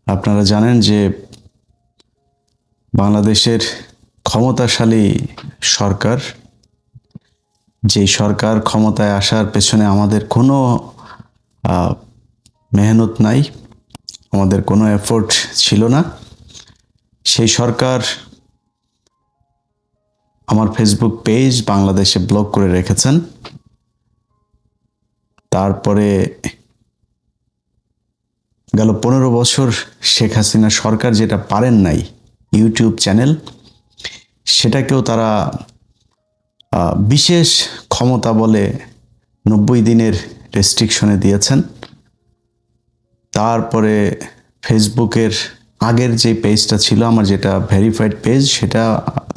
আপনারা জানেন যে বাংলাদেশের ক্ষমতাশালী সরকার, যেই সরকার ক্ষমতায় আসার পেছনে আমাদের কোনো মেহনত নাই, আমাদের কোনো এফোর্ট ছিল না, সেই সরকার আমার ফেসবুক পেজ বাংলাদেশে ব্লক করে রেখেছেন। তারপরে গেল 15 বছর শেখ হাসিনা সরকার যেটা পারেন নাই, ইউটিউব চ্যানেল, সেটাকেও তারা বিশেষ ক্ষমতা বলে 90 দিনের রেস্ট্রিকশনে দিয়েছেন। তারপরে ফেসবুকের আগের যে পেজটা ছিল আমার, যেটা ভেরিফাইড পেজ, সেটা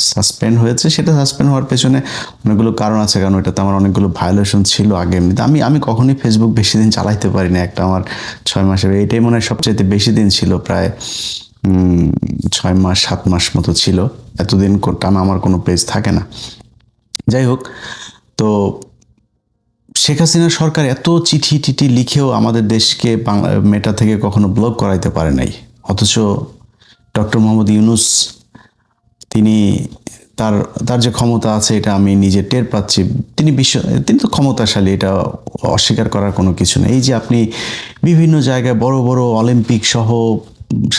সাসপেন্ড হয়েছে। সেটা সাসপেন্ড হওয়ার পেছনে অনেকগুলো কারণ আছে, কারণ এটাতে আমার অনেকগুলো ভায়োলেশন ছিল আগে। এমনিতে আমি কখনোই ফেসবুক বেশি দিন চালাইতে পারি না, একটা আমার 6 মাসের, এইটাই মনে হয় সবচাইতে বেশি দিন ছিল, প্রায় 6 মাস 7 মাস মতো ছিল। এতদিন টানা আমার কোনো পেজ থাকে না। যাই হোক, তো শেখ হাসিনা সরকার এত চিঠি টিঠি লিখেও আমাদের দেশকে মেটা থেকে কখনো ব্লক করাইতে পারে নাই। অথচ ডক্টর মোহাম্মদ ইউনূস, তিনি তার তার যে ক্ষমতা আছে এটা আমি নিজে টের পাচ্ছি। তিনি তো ক্ষমতাশালী, এটা অস্বীকার করার কোনো কিছু নেই। এই যে আপনি বিভিন্ন জায়গায় বড় বড় অলিম্পিক সহ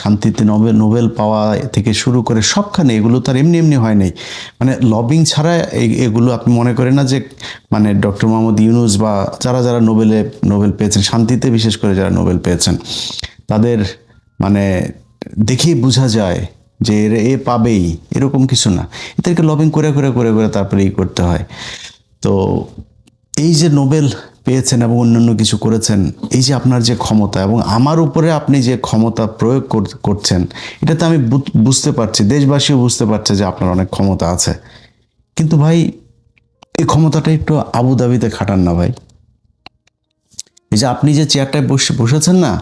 শান্তিতে নোবেল পাওয়া থেকে শুরু করে সবখানে, এগুলো তার এমনি এমনি হয় নাই। মানে লবিং ছাড়া এগুলো আপনি মনে করেন না যে মানে ডক্টর মোহাম্মদ ইউনূস বা যারা যারা নোবেল পেয়েছেন, শান্তিতে বিশেষ করে যারা নোবেল পেয়েছেন, তাদের মানে দেখেই বোঝা যায় যে এ পাবেই, এরকম কিছু না। এদেরকে লবিং করে করে করে করে তারপরে করতে হয়। তো এই যে নোবেল পেয়েছেন এবং অন্যান্য কিছু করেছেন, এই যে আপনার যে ক্ষমতা এবং আমার উপরে আপনি যে ক্ষমতা প্রয়োগ করছেন, এটাতে আমি বুঝতে পারছি, দেশবাসীও বুঝতে পারছে যে আপনার অনেক ক্ষমতা আছে। কিন্তু ভাই, এই ক্ষমতাটা একটু আবুধাবিতে খাটান না ভাই। এই যে আপনি যে চেয়ারটায় বসেছেন না,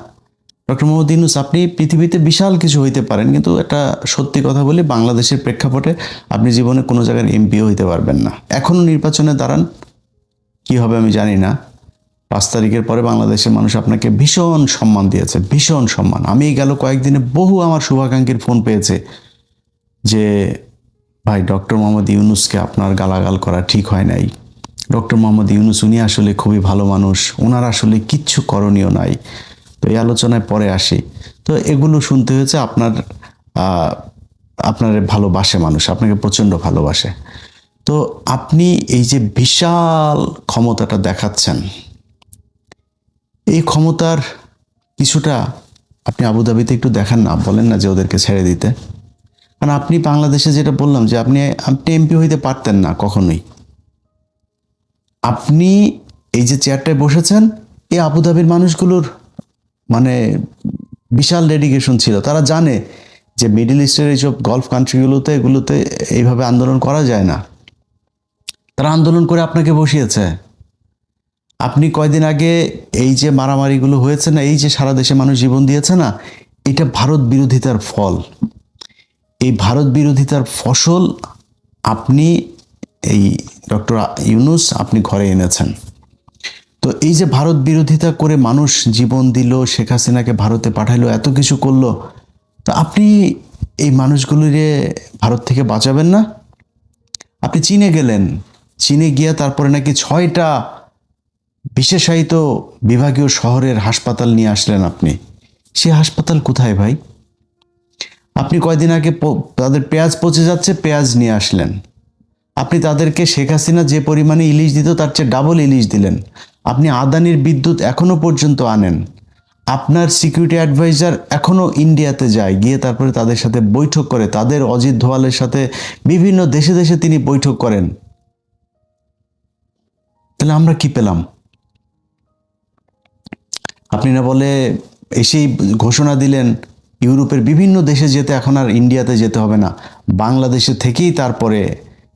ডক্টর মোহাম্মদ ইউনূস, আপনি পৃথিবীতে বিশাল কিছু হইতে পারেন, কিন্তু একটা সত্যি কথা বলি, বাংলাদেশের প্রেক্ষাপটে আপনি জীবনে কোনো জায়গায় এমপিও হইতে পারবেন না। এখনও নির্বাচনে দাঁড়ান, কি হবে আমি জানি না। 5 তারিখের পরে বাংলাদেশের মানুষ আপনাকে ভীষণ সম্মান দিয়েছে, ভীষণ সম্মান। আমি গেল কয়েকদিনে বহু আমার শুভাকাঙ্ক্ষীর ফোন পেয়েছে যে ভাই, ডক্টর মোহাম্মদ ইউনূসকে আপনার গালাগাল করা ঠিক হয় নাই। ডক্টর মোহাম্মদ ইউনূস, উনি আসলে খুবই ভালো মানুষ, ওনার আসলে কিচ্ছু করণীয় নাই। তো এই আলোচনায় পরে আসি। তো এগুলো শুনতে হয়েছে। আপনার ভালোবাসে মানুষ, আপনাকে প্রচণ্ড ভালোবাসে। তো আপনি এই যে বিশাল ক্ষমতাটা দেখাচ্ছেন, এই ক্ষমতার কিছুটা আপনি আবুধাবিতে একটু দেখান না, বলেন না যে ওদেরকে ছেড়ে দিতে। কারণ আপনি বাংলাদেশে যেটা বললাম যে আপনি এমপি হইতে পারতেন না কখনোই। আপনি এই যে চেয়ারটায় বসেছেন, এই আবুধাবির মানুষগুলোর মানে বিশাল ডেডিকেশন ছিল। তারা জানে যে মিডল ইস্টের এইসব গলফ কান্ট্রিগুলোতে এগুলোতে এইভাবে আন্দোলন করা যায় না। তারা আন্দোলন করে আপনাকে বসিয়েছে। আপনি কয়দিন আগে এই যে মারামারিগুলো হয়েছে না, এই যে সারা দেশে মানুষ জীবন দিয়েছে না, এটা ভারত বিরোধিতার ফল। এই ভারত বিরোধিতার ফসল আপনি, এই ডক্টর ইউনূস, আপনি ঘরে এনেছেন। তো এই যে ভারত বিরোধিতা করে মানুষ জীবন দিল, শেখ হাসিনাকে ভারতে পাঠাইলো, এত কিছু করলো, তো আপনি এই মানুষগুলিরে ভারত থেকে বাঁচাবেন না? আপনি চীনে গেলেন, চীনে গিয়ে তারপরে নাকি 6টা বিশেষায়িত বিভাগীয় শহরের হাসপাতাল নিয়ে আসলেন আপনি। সে হাসপাতাল কোথায় ভাই? আপনি কয়দিন আগে তাদের পেঁয়াজ পচে যাচ্ছে, পেঁয়াজ নিয়ে আসলেন। আপনি তাদেরকে শেখ হাসিনা যে পরিমাণে ইলিশ দিত তার চেয়ে ডাবল ইলিশ দিলেন। আপনি আদানির বিদ্যুৎ এখনো পর্যন্ত আনেন। আপনার সিকিউরিটি অ্যাডভাইজার এখনো ইন্ডিয়াতে যায়, গিয়ে তারপরে তাদের সাথে বৈঠক করে, তাদের অজিত দোভালের সাথে বিভিন্ন দেশে দেশে তিনি বৈঠক করেন। তাহলে আমরা কি পেলাম? আপনি না বলে এসেই ঘোষণা দিলেন ইউরোপের বিভিন্ন দেশে যেতে, এখন আর ইন্ডিয়াতে যেতে হবে না, বাংলাদেশে থেকেই তারপরে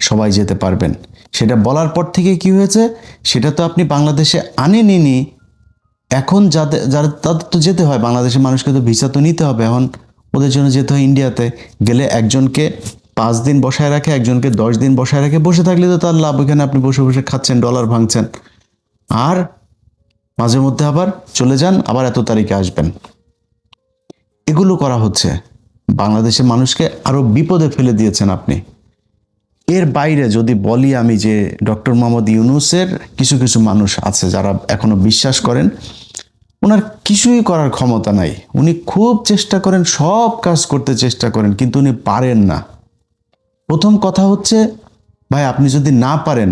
সবাই যেতে পারবেন। সেটা বলার পর থেকে কি হয়েছে? সেটা তো আপনি বাংলাদেশে আনেননি। এখন তাদের তো যেতে হয়, বাংলাদেশের মানুষকে তো ভিসা তো নিতে হবে, এখন ওদের জন্য যেতে হয় ইন্ডিয়াতে। গেলে একজনকে 5 দিন বসায় রাখে, একজনকে 10 দিন বসায় রাখে। বসে থাকলে তো তার লাভ, ওইখানে আপনি বসে বসে খাচ্ছেন, ডলার ভাঙছেন, আর মাঝে মধ্যে আবার চলে যান, আবার এত তারিখে আসবেন। এগুলো করা হচ্ছে। বাংলাদেশের মানুষকে আরো বিপদে ফেলে দিয়েছেন আপনি। এর বাইরে যদি বলি আমি যে ডক্টর মোহাম্মদ ইউনূসের কিছু কিছু মানুষ আছে যারা এখনো বিশ্বাস করেন ওনার কিছুই করার ক্ষমতা নাই, উনি খুব চেষ্টা করেন, সব কাজ করতে চেষ্টা করেন, কিন্তু উনি পারেন না। প্রথম কথা হচ্ছে ভাই আপনি যদি না পারেন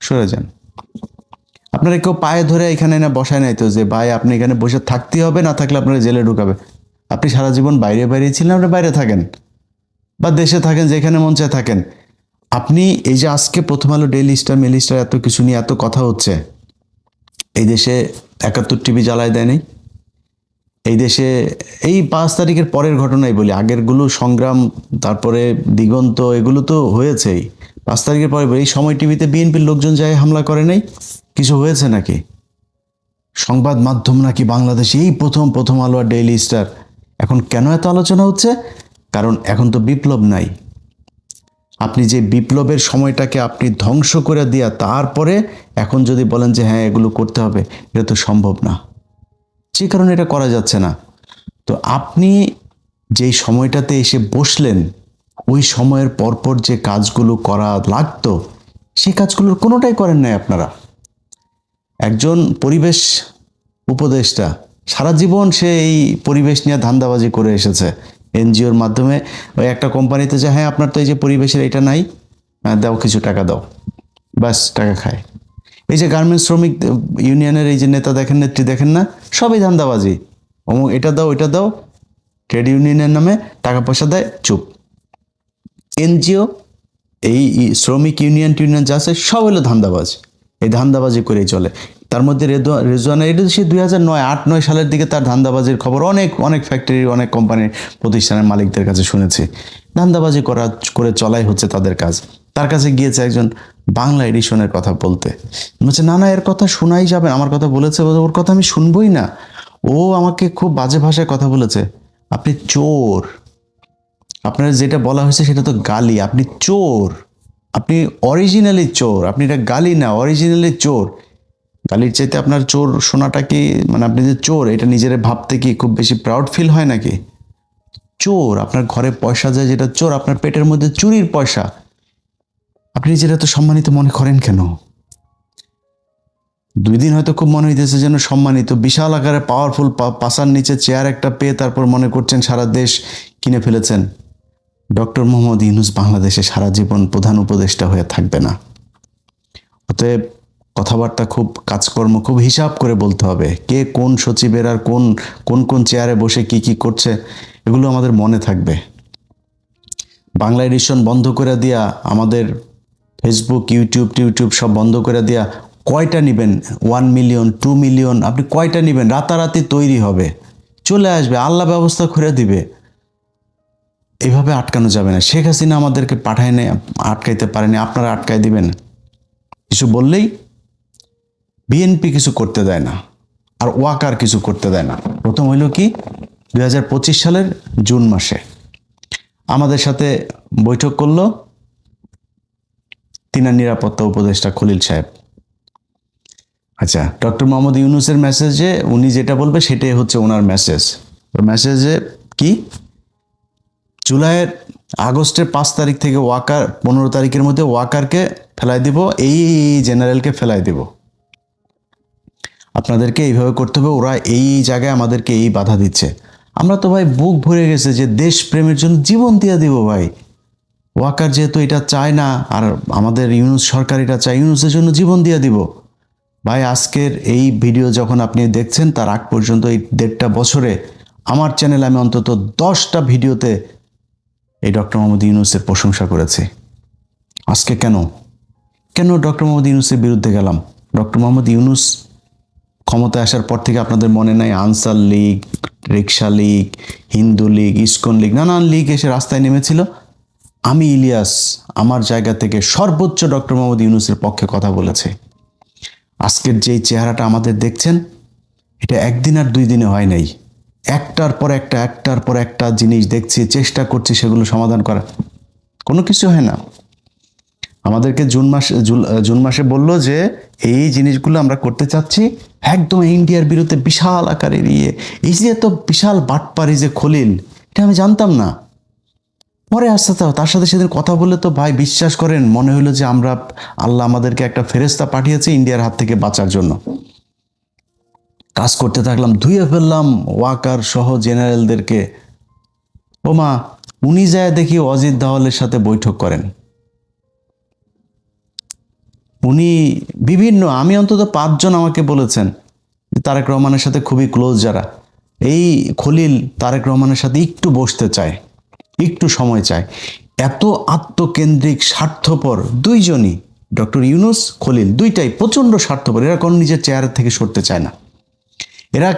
সরে যান। আপনারা কেউ পায়ে ধরে এখানে না বসায় নাই তো যে ভাই আপনি এখানে বসে থাকতেই হবে, না থাকলে আপনারা জেলে ঢুকাবে। আপনি সারা জীবন বাইরে বাইরে ছিলেন, আপনি বাইরে থাকেন বা দেশে থাকেন, যেখানে মন চায় থাকেন। আপনি এই যে আজকে প্রথম আলো, ডেইলি স্টার, মেইলি স্টার এত কিছু নিয়ে এত কথা হচ্ছে, এই দেশে 71 টিভি জ্বালায় দেয় নাই। এই দেশে এই 5 তারিখের পরের ঘটনাই বলি, আগেরগুলো সংগ্রাম তারপরে দিগন্ত এগুলো তো হয়েছেই। 5 তারিখের পরে এই সময় টিভিতে বিএনপির লোকজন যায় হামলা করে নাই, কিছু হয়েছে নাকি? সংবাদ মাধ্যম নাকি বাংলাদেশে এই প্রথম আলো আর ডেইলি স্টার। এখন কেন এত আলোচনা হচ্ছে? কারণ এখন তো বিপ্লব নাই। আপনি যে বিপ্লবের সময়টাকে আপনি ধ্বংস করে দিয়া তারপরে এখন যদি বলেন যে হ্যাঁ এগুলো করতে হবে, এটা তো সম্ভব না। যে কারণে এটা করা যাচ্ছে না। তো আপনি যেই সময়টাতে এসে বসলেন, ওই সময়ের পরপর যে কাজগুলো করা লাগতো সেই কাজগুলোর কোনোটাই করেন নাই আপনারা। একজন পরিবেশ উপদেষ্টা সারা জীবন সে এই পরিবেশ নিয়ে ধান্দাবাজি করে এসেছে, এনজিওর মাধ্যমে ওই একটা কোম্পানিতে যে হ্যাঁ আপনার তো এই যে পরিবেশের এটা নাই, দাও কিছু টাকা দাও, বাস টাকা খায়। এই যে গার্মেন্টস শ্রমিক ইউনিয়নের এই যে নেতা দেখেন, নেত্রী দেখেন না, সবই ধান্দাবাজি। এটা দাও ওইটা দাও, ট্রেড ইউনিয়নের নামে টাকা পয়সা দেয়, চুপ। এনজিও এই শ্রমিক ইউনিয়ন টিউনিয়ন যা আছে সব হলো ধান্দাবাজ, এই ধান্দাবাজি করেই চলে। তার মধ্যে রেজওয়ানা এটা সে 2008-9 সালের দিকে তার ধান্দাবাজির খবর অনেক ফ্যাক্টরি, অনেক কোম্পানির প্রতিষ্ঠানের মালিকদের কাছে শুনেছি। ধান্দাবাজি করে চলাই হচ্ছে তাদের কাজ। তার কাছে গিয়েছে একজন বাংলা এডিশনের কথা বলতে, বলছে না এর কথা শোনাই যাবে, আমার কথা বলেছে, ওর কথা আমি শুনবই না, ও আমাকে খুব বাজে ভাষায় কথা বলেছে। আপনি চোর, আপনার যেটা বলা হয়েছে সেটা তো গালি, আপনি চোর, আপনি অরিজিনালি চোর, আপনি এটা গালি না, অরিজিনালি চোর। গালির চাইতে আপনার চোর শোনাটা কি, মানে আপনি যে চোর এটা নিজের ভাবতে কি খুব বেশি প্রাউড ফিল হয় নাকি? চোর, আপনার ঘরে পয়সা যায় যেটা চোর, আপনার পেটের মধ্যে চুরির পয়সা, আপনি যেটা তো সম্মানিত মনে করেন কেন? 2 দিন হয়তো খুব মনে হইতেছে যেন সম্মানিত, বিশাল আকারে পাওয়ারফুল, পাশার নিচে চেয়ার একটা পেয়ে তারপর মনে করছেন সারা দেশ কিনে ফেলেছেন। ডক্টর মোহাম্মদ ইউনূস বাংলাদেশে সারা জীবন প্রধান উপদেষ্টা হয়ে থাকবে না। অতএব কথাবার্তা খুব, কাজকর্ম খুব হিসাব করে বলতে হবে। কে কোন সচিবের আর কোন চেয়ারে বসে কি করছে এগুলো আমাদের মনে থাকবে। বাংলা এডিশন বন্ধ করে দিয়া, আমাদের ফেসবুক, ইউটিউব সব বন্ধ করে দিয়া কয়টা নেবেন? 1 মিলিয়ন 2 মিলিয়ন আপনি কয়টা নেবেন? রাতারাতি তৈরি হবে, চলে আসবে, আল্লাহ ব্যবস্থা করে দিবে। এইভাবে আটকানো যাবে না। শেখ হাসিনা আমাদেরকে পাঠায় নেই, আটকাইতে পারেনি, আপনারা আটকাই দিবেন? কিছু বললেই বিএনপি কিছু করতে দেয় না, আর ওয়াকার কিছু করতে দেয় না। প্রথম হইল কি 2025 সালের জুন মাসে আমাদের সাথে বৈঠক করলো তিনার নিরাপত্তা উপদেষ্টা খলিল সাহেব। আচ্ছা, ডক্টর মোহাম্মদ ইউনূসের মেসেজে উনি যেটা বলবে সেটাই হচ্ছে ওনার মেসেজ। মেসেজে কি, আগস্টের 5 তারিখ থেকে ওয়াকার, 15 তারিখের মধ্যে ওয়াকারকে ফেলাই দিব, এই জেনারেলকে ফেলাই দিব, আপনাদেরকে এইভাবে করতে হবে, ওরা এই জায়গায় আমাদেরকে এই বাধা দিচ্ছে। আমরা তো ভাই বুক ভরে গেছে যে দেশ প্রেমের জন্য জীবন দিয়ে দিব ভাই। ওয়াকার যেহেতু এটা চায় না, আর আমাদের ইউনূস সরকার এটা চায়, ইউনূসের জন্য জীবন দিয়ে দিব ভাই। আজকের এই ভিডিও যখন আপনি দেখছেন তার আগ পর্যন্ত এই 1.5 বছরে আমার চ্যানেলে আমি অন্তত 10টা ভিডিওতে এই ডক্টর মোহাম্মদ ইউনূসের প্রশংসা করেছি। আজকে কেন ডক্টর মোহাম্মদ ইউনূসের বিরুদ্ধে গেলাম? ডক্টর মোহাম্মদ ইউনূস ক্ষমতায় আসার পর থেকে আপনাদের মনে নাই আনসার লীগ, রিক্সা লীগ, হিন্দু লীগ, ইসকন লীগ, নানান লীগ এসে রাস্তায় নেমেছিল। আমি ইলিয়াস আমার জায়গা থেকে সর্বোচ্চ ডক্টর মোহাম্মদ ইউনূসের পক্ষে কথা বলেছে। আজকের যেই চেহারাটা আমাদের দেখছেন এটা 1 দিন আর 2 দিনে হয় নাই, একটার পর একটা জিনিস দেখছি, চেষ্টা করছি সেগুলো সমাধান করা, কোনো কিছু হয় না। আমাদেরকে জুন মাসে বলল যে এই জিনিসগুলো আমরা করতে চাচ্ছি একদম ইন্ডিয়ার বিরুদ্ধে বিশাল আকারের এই যে এত বিশাল বাটপারি যে খলিল, এটা আমি জানতাম না। পরে আসতে তার সাথে সেদিন কথা বলে তো ভাই বিশ্বাস করেন মনে হলো যে আমরা আল্লাহ আমাদেরকে একটা ফেরেশতা পাঠিয়েছে ইন্ডিয়ার হাত থেকে বাঁচার জন্য। কাজ করতে থাকলাম, ধুয়ে ফেললাম ওয়াকার সহ জেনারেলদেরকে। ওমা, উনি যায় দেখি অজিত দাওয়ালের সাথে বৈঠক করেন। উনি বিভিন্ন, আমি অন্তত 5 জন আমাকে বলেছেন তারেক রহমানের সাথে খুবই ক্লোজ যারা, এই খলিল তারেক রহমানের সাথে একটু বসতে চায়, একটু সময় চায়। এত আত্মকেন্দ্রিক স্বার্থপর দুইজনই, ডক্টর ইউনূস খলিল দুইটাই প্রচণ্ড স্বার্থপর। এরা কোনো নিজের চেয়ারের থেকে সরতে চায় না, এরা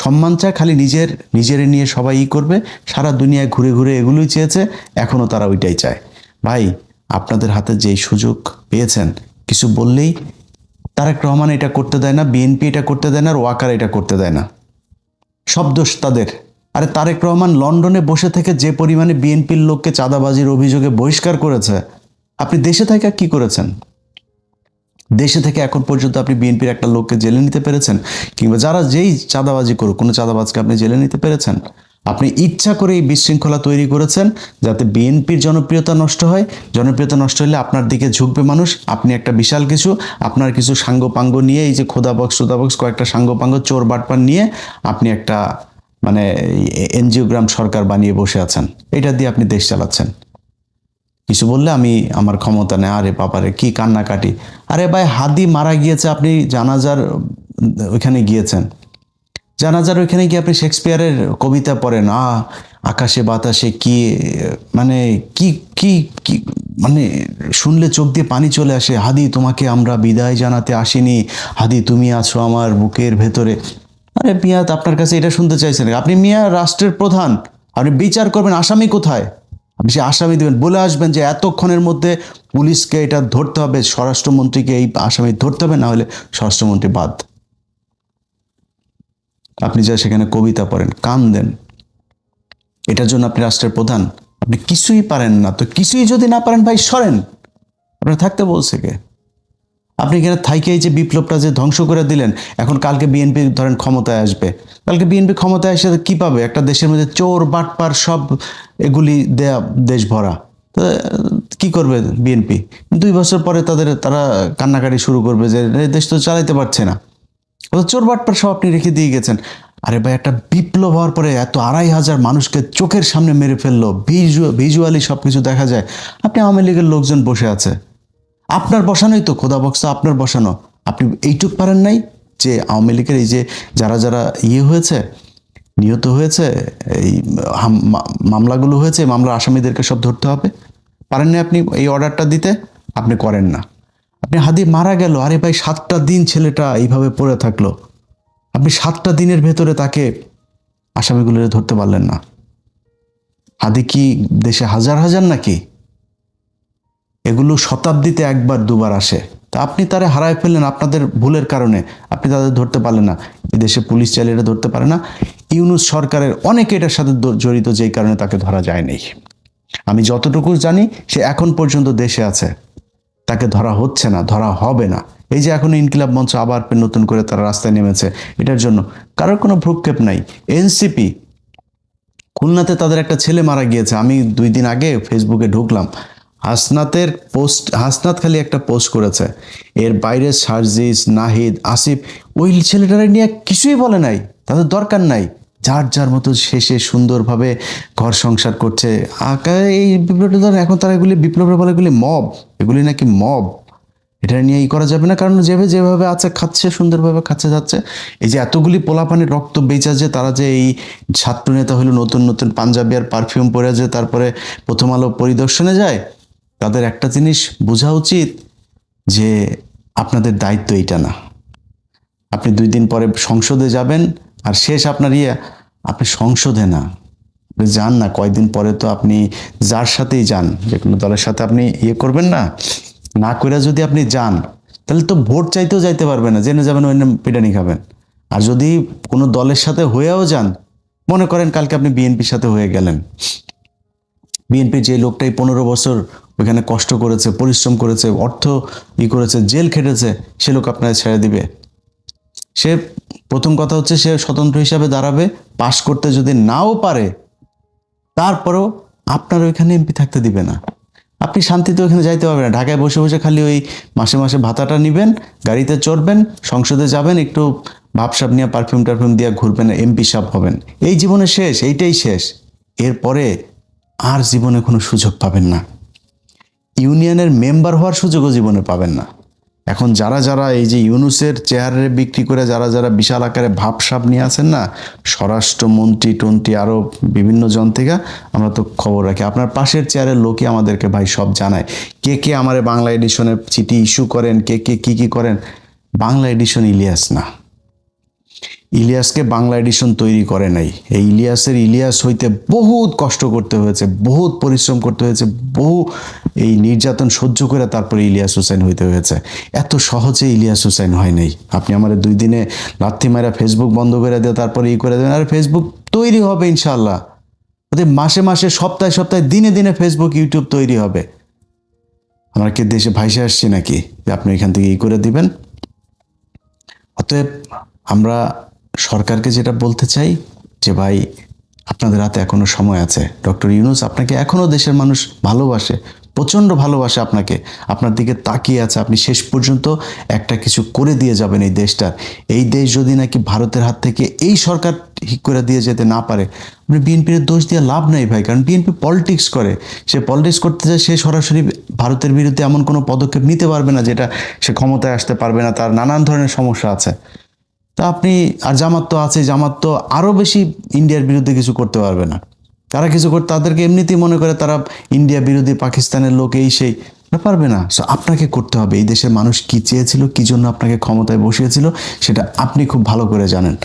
সম্মান চায় খালি নিজের নিয়ে সবাই করবে, সারা দুনিয়ায় ঘুরে ঘুরে এগুলোই চেয়েছে, এখনও তারা ওইটাই চায়। ভাই আপনাদের হাতে যেই সুযোগ পেয়েছেন, কিছু বললেই তারেক রহমান এটা করতে দেয় না, বিএনপি এটা করতে দেয় না, আর ওয়াকার এটা করতে দেয় না, সব দোষ তাদের। আরে তারেক রহমান লন্ডনে বসে থেকে যে পরিমাণে বিএনপির লোককে চাঁদাবাজির অভিযোগে বহিষ্কার করেছে, আপনি দেশে থেকে কি করেছেন? দেশে থেকে এখন পর্যন্ত আপনি বিএনপির একটা লোককে জেলে নিতে পেরেছেন? কিংবা যারা যেই চাঁদাবাজি করুক, কোনো চাঁদাবাজকে আপনি জেলে নিতে পেরেছেন? আপনি ইচ্ছা করে এই বিশৃঙ্খলা তৈরি করেছেন যাতে বিএনপির জনপ্রিয়তা নষ্ট হয়। জনপ্রিয়তা নষ্ট হলে আপনার দিকে ঝুঁকবে মানুষ, আপনি একটা বিশাল কিছু, আপনার কিছু সাঙ্গপাঙ্গ নিয়ে, এই যে খোদাবক্স কয়েকটা সাঙ্গপাঙ্গ চোর বাটপার নিয়ে আপনি একটা মানে এনজিওগ্রাম সরকার বানিয়ে বসে আছেন, এটা দিয়ে আপনি দেশ চালাচ্ছেন। কিছু বললে আমি আমার ক্ষমতা নেই, আরে বাবারে কি কান্নাকাটি। আরে ভাই হাদি মারা গিয়েছে, আপনি জানাজার ওইখানে গিয়েছেন, জানাজার ওইখানে গিয়ে আপনি শেক্সপিয়ারের কবিতা পড়েন, আকাশে বাতাসে কি মানে কি কি কি মানে শুনলে চোখ দিয়ে পানি চলে আসে। হাদি তোমাকে আমরা বিদায় জানাতে আসিনি, হাদি তুমি আছো আমার বুকের ভেতরে। আরে মিয়া আপনার কাছে এটা শুনতে চাইছেন? আপনি মিয়া রাষ্ট্রের প্রধান, আপনি বিচার করবেন আসামি কোথায়, আপনি সে আসামি দেবেন, বলে আসবেন যে এতক্ষণের মধ্যে পুলিশকে এটা ধরতে হবে, স্বরাষ্ট্রমন্ত্রীকে এই আসামি ধরতে হবে, না হলে স্বরাষ্ট্রমন্ত্রী বাদ। আপনি যা সেখানে কবিতা পড়েন, কান দেন, এটার জন্য আপনি রাষ্ট্রের প্রধান? আপনি কিছুই পারেন না, তো কিছুই যদি না পারেন ভাই সরেন, আপনার থাকতে বলছে কে? আপনি এখানে থাইকেই যে বিপ্লবটা যে ধ্বংস করে দিলেন, এখন কালকে বিএনপি ধরেন ক্ষমতায় আসবে, কালকে বিএনপি ক্ষমতায় এসে কি পাবে? একটা দেশের মধ্যে চোর বাটপার সব এগুলি দেয়া দেশ ভরা, তো কি করবে বিএনপি? 2 বছর পরে তারা কান্নাকাটি শুরু করবে যে দেশ তো চালাইতে পারছে না, চোর বাটপার সব আপনি রেখে দিয়ে গেছেন। আরে ভাই একটা বিপ্লব হওয়ার পরে এত 2,500 মানুষকে চোখের সামনে মেরে ফেললো, ভিজুয়ালি সব কিছু দেখা যায়, আপনি আওয়ামী লীগের লোকজন বসে আছে, আপনার বসানোই তো খোদা বক্সা, আপনার বসানো, আপনি এইটুক পারেন নাই যে আওয়ামী লীগের এই যে যারা যারা হয়েছে, নিহত হয়েছে, এই মামলাগুলো হয়েছে, মামলার আসামিদেরকে সব ধরতে হবে, পারেন না আপনি এই অর্ডারটা দিতে? আপনি করেন না। আপনি হাদি মারা গেল, আরে ভাই 7টা দিন ছেলেটা এইভাবে পড়ে থাকলো, আপনি 7টা দিনের ভেতরে তাকে আসামিগুলো ধরতে পারলেন না। হাদি কি দেশে হাজার হাজার নাকি? এগুলো শতাব্দীতে একবার দুবার আসে, তা আপনি তারে হারায় ফেললেন আপনাদের ভুলের কারণে, আপনি তাদের ধরতে পারলেন না। এই দেশে পুলিশ চাইলে এটা ধরতে পারে না। ইউনূস সরকারের অনেকে এটার সাথে জড়িত, যেই কারণে তাকে ধরা যায়নি। আমি যতটুকু জানি সে এখন পর্যন্ত দেশে আছে, তাকে ধরা হচ্ছে না, ধরা হবে না। এই যে এখন ইনকিলাব মঞ্চ আবার নতুন করে তারা রাস্তায় নেমেছে, এটার জন্য কারোর কোনো ভ্রুক্ষেপ নাই। এনসিপি খুলনাতে তাদের একটা ছেলে মারা গিয়েছে, আমি 2 দিন আগে ফেসবুকে ঢুকলাম, হাসনাত খালি একটা পোস্ট করেছে, এর বাইরে সার্জিস, নাহিদ, আসিফ ওই ছেলেটারা নিয়ে কিছুই বলে নাই, তাদের দরকার নাই, যার যার মতো শেষে সুন্দরভাবে ঘর সংসার করছে। এই বিপ্লবটা এখন তারা এগুলি বিপ্লবের বলে এগুলি মব, এগুলি নাকি মব, এটা নিয়ে করা যাবে না, কারণ যেভাবে আছে খাচ্ছে, সুন্দরভাবে খাচ্ছে যাচ্ছে। এই যে এতগুলি পোলাপানির রক্ত বেচা, যে তারা যে এই ছাত্র নেতা হলো, নতুন নতুন পাঞ্জাবি আর পারফিউম পরে যে তারপরে প্রথম আলো পরিদর্শনে যায়, তাদের একটা জিনিস বোঝা উচিত যে আপনাদের দায়িত্ব এইটা না। আপনি 2 দিন পরে সংসদে যাবেন, আর শেষ আপনার আপনি সংসদে না, আপনি যান না কয়েকদিন পরে, তো আপনি যার সাথেই যান, যে কোনো দলের সাথে আপনি করবেন না করে যদি আপনি যান, তাহলে তো ভোট চাইতেও যাইতে পারবেন না, জেনে যাবেন ওই পিটানি খাবেন। আর যদি কোনো দলের সাথে হয়েও যান, মনে করেন কালকে আপনি বিএনপির সাথে হয়ে গেলেন, বিএনপির যে লোকটাই 15 বছর ওইখানে কষ্ট করেছে, পরিশ্রম করেছে, অর্থ করেছে, জেল খেটেছে, সে লোক আপনারা ছেড়ে দিবে? সে প্রথম কথা হচ্ছে সে স্বতন্ত্র হিসাবে দাঁড়াবে, পাশ করতে যদি নাও পারে তারপরেও আপনার ওইখানে এমপি থাকতে দিবে না। আপনি শান্তিতে ওখানে যাইতে পারবেন না। ঢাকায় বসে বসে খালি ওই মাসে মাসে ভাতাটা নেবেন, গাড়িতে চড়বেন, সংসদে যাবেন, একটু ভাবসাব নিয়ে পারফিউম টারফিউম দিয়ে ঘুরবেন, এমপি সাহেব হবেন। এই জীবনে শেষ, এইটাই শেষ। এরপরে আর জীবনে কোনো সুযোগ পাবেন না। ইউনিয়নের মেম্বার হওয়ার সুযোগও জীবনে পাবেন না। এখন যারা যারা এই যে ইউনুসের চেয়ারে বিক্রি করে যারা যারা বিশাল আকারে ভাবসাব নিয়ে আছেন না, স্বরাষ্ট্রমন্ত্রী টন্ত্রী আরও বিভিন্ন জন থেকে আমরা তো খবর রাখি। আপনার পাশের চেয়ারের লোকই আমাদেরকে ভাই সব জানায়, কে কে আমার বাংলা এডিশনের চিঠি ইস্যু করেন, কে কে কী করেন। বাংলা এডিশন ইলিয়াস না, ইলিয়াসকে বাংলা এডিশন তৈরি করে নাই। এই ইলিয়াসের ইলিয়াস হইতে বহুত কষ্ট করতে হয়েছে, বহুত পরিশ্রম করতে হয়েছে, বহু এই নির্যাতন সহ্য করে তারপরে ইলিয়াস হুসাইন হইতে হয়েছে। এত সহজে ইলিয়াস হুসাইন হয় নাই। আপনি আমার 2 দিনে লাথি মারা ফেসবুক বন্ধ করে দিয়ে তারপরে করে দেবেন, আর ফেসবুক তৈরি হবে ইনশাল্লাহ। মাসে মাসে সপ্তাহে সপ্তাহে দিনে দিনে ফেসবুক ইউটিউব তৈরি হবে। আমরা কি দেশে ভাইসে আসছি নাকি যে আপনি এখান থেকে করে দিবেন? অতএব আমরা সরকারকে যেটা বলতে চাই যে ভাই আপনাদের হাতে এখনো সময় আছে। ডক্টর ইউনূস আপনাকে এখনো দেশের মানুষ ভালোবাসে, প্রচণ্ড ভালোবাসে আপনাকে, আপনার দিকে তাকিয়ে আছে। আপনি শেষ পর্যন্ত একটা কিছু করে দিয়ে যাবেন এই দেশটার। এই দেশ যদি নাকি ভারতের হাত থেকে এই সরকার ঠিক করে দিয়ে যেতে না পারে, আপনি বিএনপির দোষ দিয়ে লাভ নাই ভাই। কারণ বিএনপি পলিটিক্স করে, সে পলিটিক্স করতে যায়, সে সরাসরি ভারতের বিরুদ্ধে এমন কোনো পদক্ষেপ নিতে পারবে না যেটা সে ক্ষমতায় আসতে পারবে না, তার নানান ধরনের সমস্যা আছে। তা আপনি আর জামাত তো আছে, জামাত তো আরও বেশি ইন্ডিয়ার বিরুদ্ধে কিছু করতে পারবে না। তারা কিছু করতে তাদেরকে এমনিতেই মনে করে তারা ইন্ডিয়া বিরোধী, পাকিস্তানের লোক, এই সেই পারবে না। সো আপনাকে করতে হবে। এই দেশের মানুষ কি চেয়েছিল, কি জন্য আপনাকে ক্ষমতায় বসিয়েছিল, সেটা আপনি খুব ভালো করে জানেন।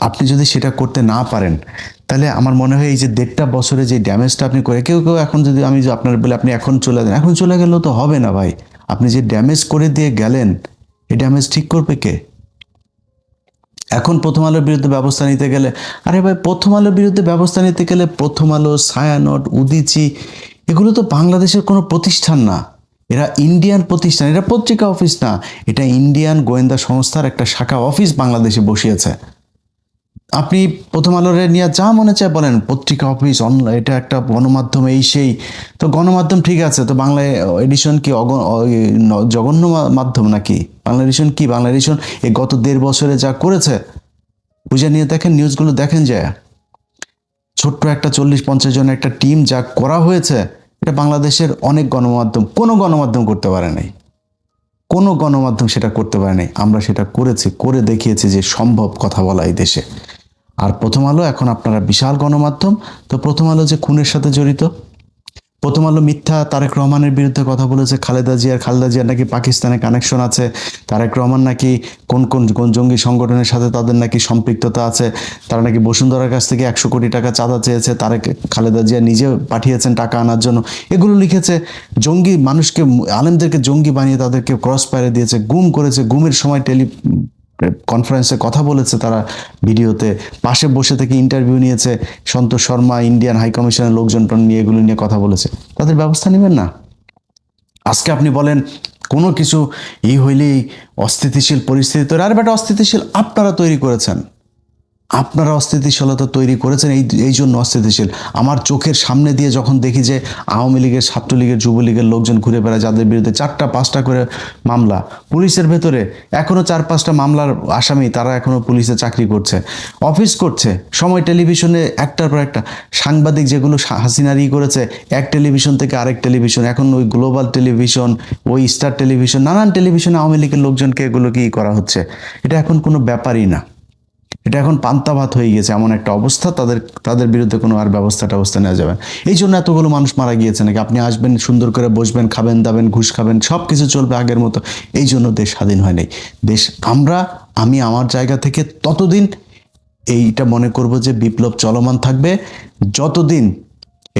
আপনি যদি সেটা করতে না পারেন তাহলে আমার মনে হয় এই যে 1.5 বছরে যে ড্যামেজটা আপনি করে, কেউ কেউ এখন যদি আমি আপনার বলে আপনি এখন চলে যান, এখন চলে গেলেও তো হবে না ভাই। আপনি যে ড্যামেজ করে দিয়ে গেলেন, এই ড্যামেজ ঠিক করবে কে? এখন প্রথম আলোর বিরুদ্ধে ব্যবস্থা নিতে গেলে, আরে ভাই প্রথম আলোর বিরুদ্ধে ব্যবস্থা নিতে গেলে প্রথম আলো, ছায়ানট, উদীচী এগুলো তো বাংলাদেশের কোনো প্রতিষ্ঠান না, এরা ইন্ডিয়ান প্রতিষ্ঠান। এটা পত্রিকা অফিস না, এটা ইন্ডিয়ান গোয়েন্দা সংস্থার একটা শাখা অফিস বাংলাদেশে বসিয়েছে। আপনি প্রথম আলোরে নিয়ে যা মনে চায় বলেন, পত্রিকা অফিস, অনলাইন, এটা একটা গণমাধ্যম, এই সেই। তো গণমাধ্যম ঠিক আছে, তো বাংলা এডিশন কি জঘন্য মাধ্যম নাকি? বাংলা এডিশন কি? বাংলা এডিশন এই গত 1.5 বছরে যা করেছে বুঝে নিয়ে দেখেন, নিউজগুলো দেখেন, যে ছোট্ট একটা 40-50 জনের একটা টিম যা করা হয়েছে, এটা বাংলাদেশের অনেক গণমাধ্যম, কোনো গণমাধ্যম করতে পারে নাই, কোনো গণমাধ্যম সেটা করতে পারে নাই। আমরা সেটা করেছি, করে দেখিয়েছি যে সম্ভব কথা বলা এই দেশে। আর প্রথম আলো এখন আপনারা বিশাল গণমাধ্যম। তো প্রথম আলো যে খুনের সাথে জড়িত, প্রথম আলো মিথ্যা তারেক রহমানের বিরুদ্ধে কথা বলেছে, খালেদা জিয়ার নাকি পাকিস্তানে কানেকশন আছে, তারেক রহমান নাকি কোন কোন কোন জঙ্গি সংগঠনের সাথে তাদের নাকি সম্পৃক্ততা আছে, তারা নাকি বসুন্ধরার কাছ থেকে 100 কোটি টাকা চাঁদা চেয়েছে, খালেদা জিয়া নিজে পাঠিয়েছেন টাকা আনার জন্য, এগুলো লিখেছে। জঙ্গি মানুষকে, আলেমদেরকে জঙ্গি বানিয়ে তাদেরকে ক্রস ফায়ারে দিয়েছে, গুম করেছে, গুমের সময় কনফারেন্সে কথা বলেছে, তারা ভিডিওতে পাশে বসে থেকে ইন্টারভিউ নিয়েছে, সন্তোষ শর্মা, ইন্ডিয়ান হাই কমিশনের লোকজন নিয়ে এগুলো নিয়ে কথা বলেছে। তাদের ব্যবস্থা নেবেন না? আজকে আপনি বলেন কোনো কিছু হইলেই অস্থিতিশীল পরিস্থিতি তৈরি। আর বেটা, অস্থিতিশীল আপনারা তৈরি করেছেন, আপনারা অস্থিতিশীলতা তৈরি করেছেন, এই জন্য অস্থিতিশীল। আমার চোখের সামনে দিয়ে যখন দেখি যে আওয়ামী লীগের, ছাত্রলীগের, যুবলীগের লোকজন ঘুরে বেড়ায়, যাদের বিরুদ্ধে 4টা-5টা করে মামলা, পুলিশের ভেতরে এখনও 4-5টা মামলার আসামি, তারা এখনও পুলিশে চাকরি করছে, অফিস করছে। সময় টেলিভিশনে একটার পর একটা সাংবাদিক, যেগুলো হাসিনারি করেছে, এক টেলিভিশন থেকে আরেক টেলিভিশন, এখন ওই গ্লোবাল টেলিভিশন, ওই স্টার টেলিভিশন, নানান টেলিভিশনে আওয়ামী লীগের লোকজনকে এগুলো কি করা হচ্ছে। এটা এখন কোনো ব্যাপারই না, এটা এখন পান্তা ভাত হয়ে গেছে, এমন একটা অবস্থা। তাদের বিরুদ্ধে কোনো আর ব্যবস্থা নেওয়া যাবে। এই জন্য এতগুলো মানুষ মারা গিয়েছে নাকি? আপনি আসবেন, সুন্দর করে বসবেন, খাবেন দাবেন, ঘুষ খাবেন, সব কিছু চলবে আগের মতো। এই জন্য দেশ স্বাধীন হয় নাই। দেশ আমি আমার জায়গা থেকে ততদিন এইটা মনে করব যে বিপ্লব চলমান থাকবে যতদিন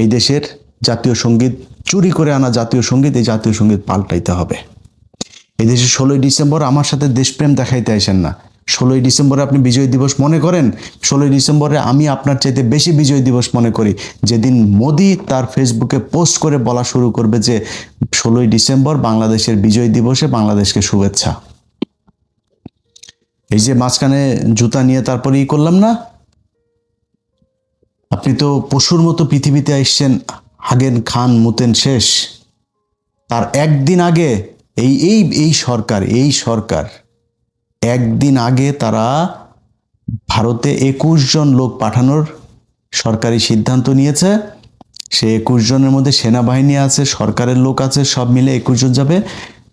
এই দেশের জাতীয় সঙ্গীত, চুরি করে আনা জাতীয় সঙ্গীত, এই জাতীয় সঙ্গীত পাল্টাইতে হবে। এই দেশে 16ই ডিসেম্বর আমার সাথে দেশপ্রেম দেখাইতে আসেন না, 16ই ডিসেম্বরে আপনি বিজয় দিবস মনে করেন, 16ই ডিসেম্বরে আমি আপনার চাইতে বেশি বিজয় দিবস মনে করি যেদিন মোদি তার ফেসবুকে পোস্ট করে বলা শুরু করবে যে 16ই ডিসেম্বর বাংলাদেশের বিজয় দিবসে বাংলাদেশকে শুভেচ্ছা। এই যে মাঝখানে জুতা নিয়ে তারপরে করলাম না, আপনি তো পশুর মতো পৃথিবীতে আসছেন, হাগেন খান মুতেন শেষ। তার একদিন আগে এই এই এই সরকার একদিন আগে তারা ভারতে 21 জন লোক পাঠানোর সরকারি সিদ্ধান্ত নিয়েছে। সে 21 জনের মধ্যে সেনাবাহিনী আছে, সরকারের লোক আছে, সব মিলে 21 জন যাবে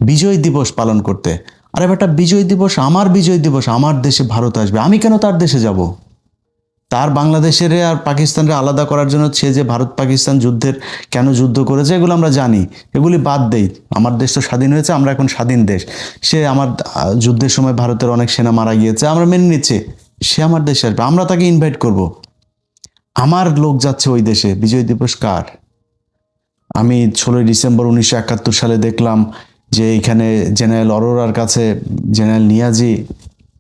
বিজয় দিবস পালন করতে। আরে বেটা, বিজয় দিবস আমার দেশে ভারত আসবে, আমি কেন তার দেশে যাব? তার বাংলাদেশের আর পাকিস্তানকে আলাদা করার জন্য সে যে ভারত পাকিস্তান যুদ্ধের কেন যুদ্ধ করেছে এগুলো আমরা জানি, এগুলি বাদ দেই। আমার দেশ তো স্বাধীন হয়েছে, আমরা এখন স্বাধীন দেশ। সে আমার যুদ্ধের সময় ভারতের অনেক সেনা মারা গিয়েছে, আমরা মেনে নিচ্ছি। সে আমার দেশে আসবে, আমরা তাকে ইনভাইট করব। আমার লোক যাচ্ছে ওই দেশে, বিজয় দিবস কার? আমি 16ই ডিসেম্বর 1971 সালে দেখলাম যে এখানে জেনারেল অরোরার কাছে জেনারেল নিয়াজি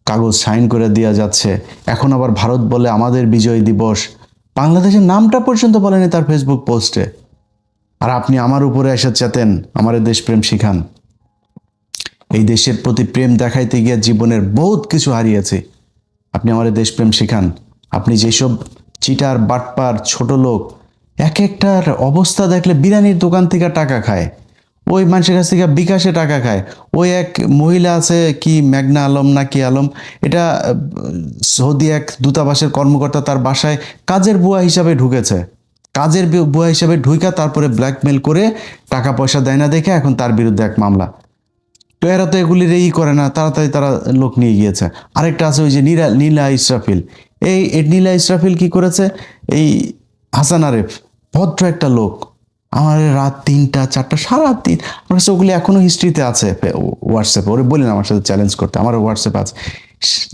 কাগজ সাইন করে দেওয়া যাচ্ছে। এখন আবার ভারত বলে আমাদের বিজয় দিবস, বাংলাদেশের নামটা পর্যন্ত বলেনি তার ফেসবুক পোস্টে। আর আপনি আমার উপরে এসে চেতেন, আমার দেশপ্রেম শিখান। এই দেশের প্রতি প্রেম দেখাইতে গিয়ে জীবনের বহুত কিছু হারিয়েছে। আপনি আমার দেশপ্রেম শিখান। আপনি যেসব চিটার বাটপার ছোট লোক, এক একটার অবস্থা দেখলে বিরিয়ানির দোকান থেকে টাকা খায়, ওই মানুষের কাছ থেকে বিকাশে টাকা খায়। ওই এক মহিলা আছে, কি মেঘনা আলম না কি আলম, এটা সৌদি এক দূতাবাসের কর্মকর্তা, তার বাসায় কাজের বুয়া হিসাবে ঢুকেছে। কাজের বুয়া হিসাবে ঢুইকা তারপরে ব্ল্যাকমেল করে টাকা পয়সা দেয় না দেখে এখন তার বিরুদ্ধে এক মামলা। তো এরা তো এগুলির করে না, তাড়াতাড়ি তারা লোক নিয়ে গিয়েছে। আরেকটা আছে ওই যে নীলা ইসরাফিল। এই নীলা ইসরাফিল কি করেছে, এই হাসান আরেফ ভদ্র একটা লোক, আমার রাত 3টা 4টা সারাদিন আমার কাছে ওগুলি এখনো হিস্ট্রিতে আছে হোয়াটসঅ্যাপে। ওরে বলেন আমার সাথে চ্যালেঞ্জ করতে, আমার হোয়াটসঅ্যাপ আছে।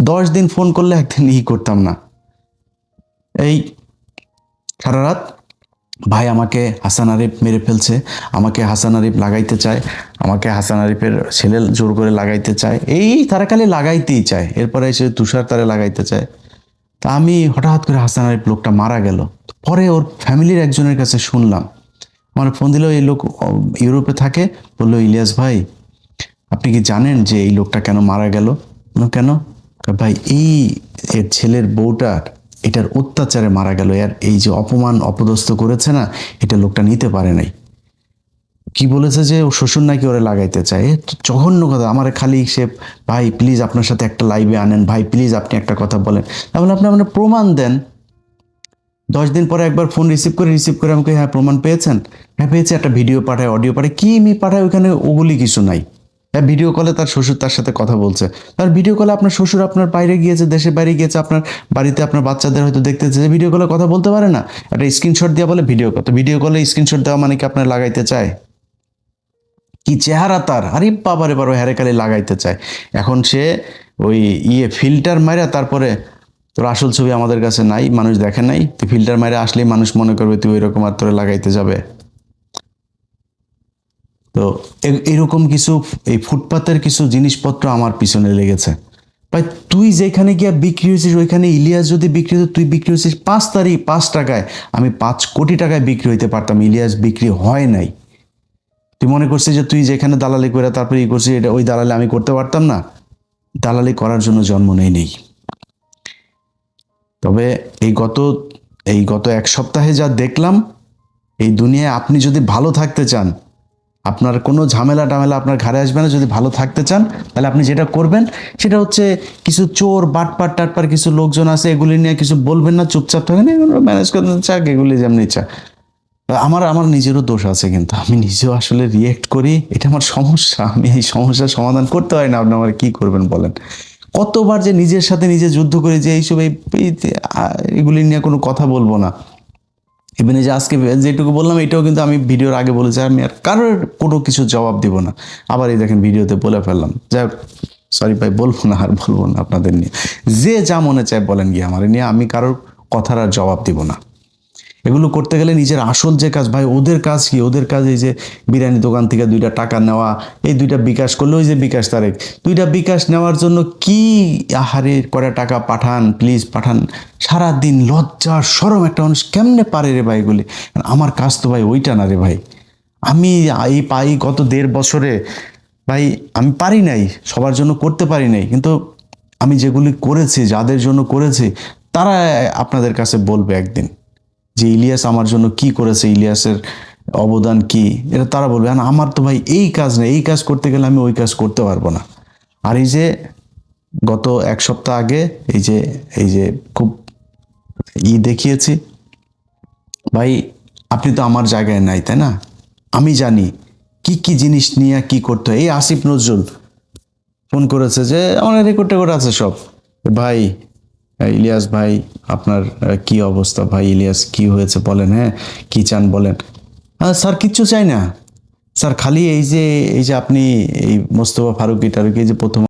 10 দিন ফোন করলে একদিন করতাম না। এই সারা রাত, ভাই আমাকে হাসান আরিফ মেরে ফেলছে, আমাকে হাসান আরিফ লাগাইতে চায়, আমাকে হাসান আরিফের ছেলে জোর করে লাগাইতে চায়, এই তারা খালি লাগাইতেই চায়। এরপরে এসে তুষার তারে লাগাইতে চায়। তা আমি হঠাৎ করে হাসান আরিফ লোকটা মারা গেল, পরে ওর ফ্যামিলির একজনের কাছে শুনলাম, আমার ফোন দিল, এই লোক ইউরোপে থাকে, বললো ইলিয়াস ভাই আপনি কি জানেন যে এই লোকটা কেন মারা গেল? কেন? ভাই এই এর ছেলের বউটার এটার অত্যাচারে মারা গেল, এর এই যে অপমান অপদস্থ করেছে না, এটা লোকটা নিতে পারে নাই। কি বলেছে যে ও শ্বশুর নাকি ওরে লাগাইতে চায়, জঘন্য কথা। আমার খালি সে, ভাই প্লিজ আপনার সাথে একটা লাইভে আনেন, ভাই প্লিজ আপনি একটা কথা বলেন। তাহলে আপনি আপনার প্রমাণ দেন। 10 দিন পরে একবার ফোন রিসিভ করে আমাকে, হ্যাঁ প্রমাণ পেয়েছেন? হ্যাঁ পেয়েছি। একটা ভিডিও পাঠায়, অডিও পাঠায়, কি পাঠায়, ওইখানে ওগুলি কিছু নাই। হ্যাঁ ভিডিও কলে তার শ্বশুর তার সাথে কথা বলছে, তার ভিডিও কলে আপনার শ্বশুর আপনার বাইরে গিয়েছে, দেশের বাইরে গিয়েছে, আপনার বাড়িতে আপনার বাচ্চাদের হয়তো দেখতেছে, যে ভিডিও কলে কথা বলতে পারে না, একটা স্ক্রিনশট দেওয়া বলে ভিডিও কল। তো ভিডিও কলে স্ক্রিনশট দেওয়া মানে কি আপনার লাগাইতে চায়? কি চেহারা তার, আরে বাবারে বারো হ্যারে কালে লাগাইতে চায়। এখন সে ওই ফিল্টার মারা, তারপরে তোর আসল ছবি আমাদের কাছে নাই, মানুষ দেখে নাই, তুই ফিল্টার মারে আসলেই মানুষ মনে করবে তুই ওই রকম আর তোরে লাগাইতে যাবে। তো এরকম কিছু এই ফুটপাতের কিছু জিনিসপত্র আমার পিছনে লেগেছে। ভাই তুই যেখানে গিয়া বিক্রি হয়েছিস, ওইখানে ইলিয়াস যদি বিক্রি হতো, তুই বিক্রি হয়েছিস 5 টাকায়, আমি 5 কোটি টাকায় বিক্রি হইতে পারতাম, ইলিয়াস বিক্রি হয় নাই। তুই মনে করছিস যে তুই যেখানে দালালি করে তারপরে করছিস, এটা ওই দালালি আমি করতে পারতাম না? দালালি করার জন্য জন্ম নেই। তবে এই গত 1 সপ্তাহে যা দেখলাম, এই দুনিয়ায় আপনি যদি ভালো থাকতে চান, আপনার কোনো ঝামেলা টামেলা আপনার ঘাড়ে আসবে না। যদি ভালো থাকতে চান তাহলে আপনি যেটা করবেন সেটা হচ্ছে, কিছু চোর বাটপার টাটপার কিছু লোকজন আছে, এগুলি নিয়ে কিছু বলবেন না, চুপচাপ থাকেন, এগুলো ম্যানেজ করতে চাক, এগুলি যেমনি চা। আমার নিজেরও দোষ আছে, কিন্তু আমি নিজেও আসলে রিয়েক্ট করি, এটা আমার সমস্যা। আমি এই সমস্যার সমাধান করতে পারি না, আপনি আমার কি করবেন বলেন? কতবার যে নিজের সাথে নিজে যুদ্ধ করে যে এইসব এগুলি নিয়ে কোনো কথা বলবো না। ইভেন এই যে আজকে যেটুকু বললাম, এটাও কিন্তু আমি ভিডিওর আগে বলেছি, আমি আর কারোর কোনো কিছু জবাব দিব না। আবার এই দেখেন ভিডিওতে বলে ফেললাম, যাই হোক সরি ভাই, বলবো না, আর বলবো না আপনাদের নিয়ে। যে যা মনে চায় বলেন গিয়ে আমার নিয়ে, আমি কারোর কথার আর জবাব দিব না। এগুলো করতে গেলে নিজের আসল যে কাজ ভাই, ওদের কাজ কি? ওদের কাজ এই যে বিরিয়ানি দোকান থেকে 2টা টাকা নেওয়া, এই 2টা বিকাশ করলে, ওই যে বিকাশ তারেক 2টা বিকাশ নেওয়ার জন্য কি আহারে করে টাকা পাঠান, প্লিজ পাঠান। সারাদিন লজ্জা শরম একটা মানুষ কেমনে পারে রে ভাই এগুলি? আমার কাজ তো ভাই ওইটা না রে ভাই। আমি এই পাই গত 1.5 বছরে ভাই, আমি পারি নাই, সবার জন্য করতে পারি নাই, কিন্তু আমি যেগুলি করেছি, যাদের জন্য করেছি, তারা আপনাদের কাছে বলবে একদিন যে ইলিয়াস আমার জন্য কি করেছে, ইলিয়াসের অবদান কি, এটা তারা বলবে। আর আমার তো ভাই এই কাজ নেই, এই কাজ করতে গেলে আমি ওই কাজ করতে পারবো না। আর এই যে গত 1 সপ্তাহ আগে এই যে খুব দেখিয়েছি ভাই, আপনি তো আমার জায়গায় নাই, তাই না? আমি জানি কি কি জিনিস নিয়ে কি করতে হয়। এই আসিফ নজরুল ফোন করেছে যে আমার রেকর্ড টেকর্ড আছে সব, ভাই ইলিয়াস ভাই আপনার কি অবস্থা, ভাই ইলিয়াস কি হয়েছে বলেন, হ্যাঁ কি চান বলেন। স্যার কিচ্ছু চাই না স্যার, খালি এই যে আপনি এই মোস্তফা ফারুকি টারুকি যে প্রথম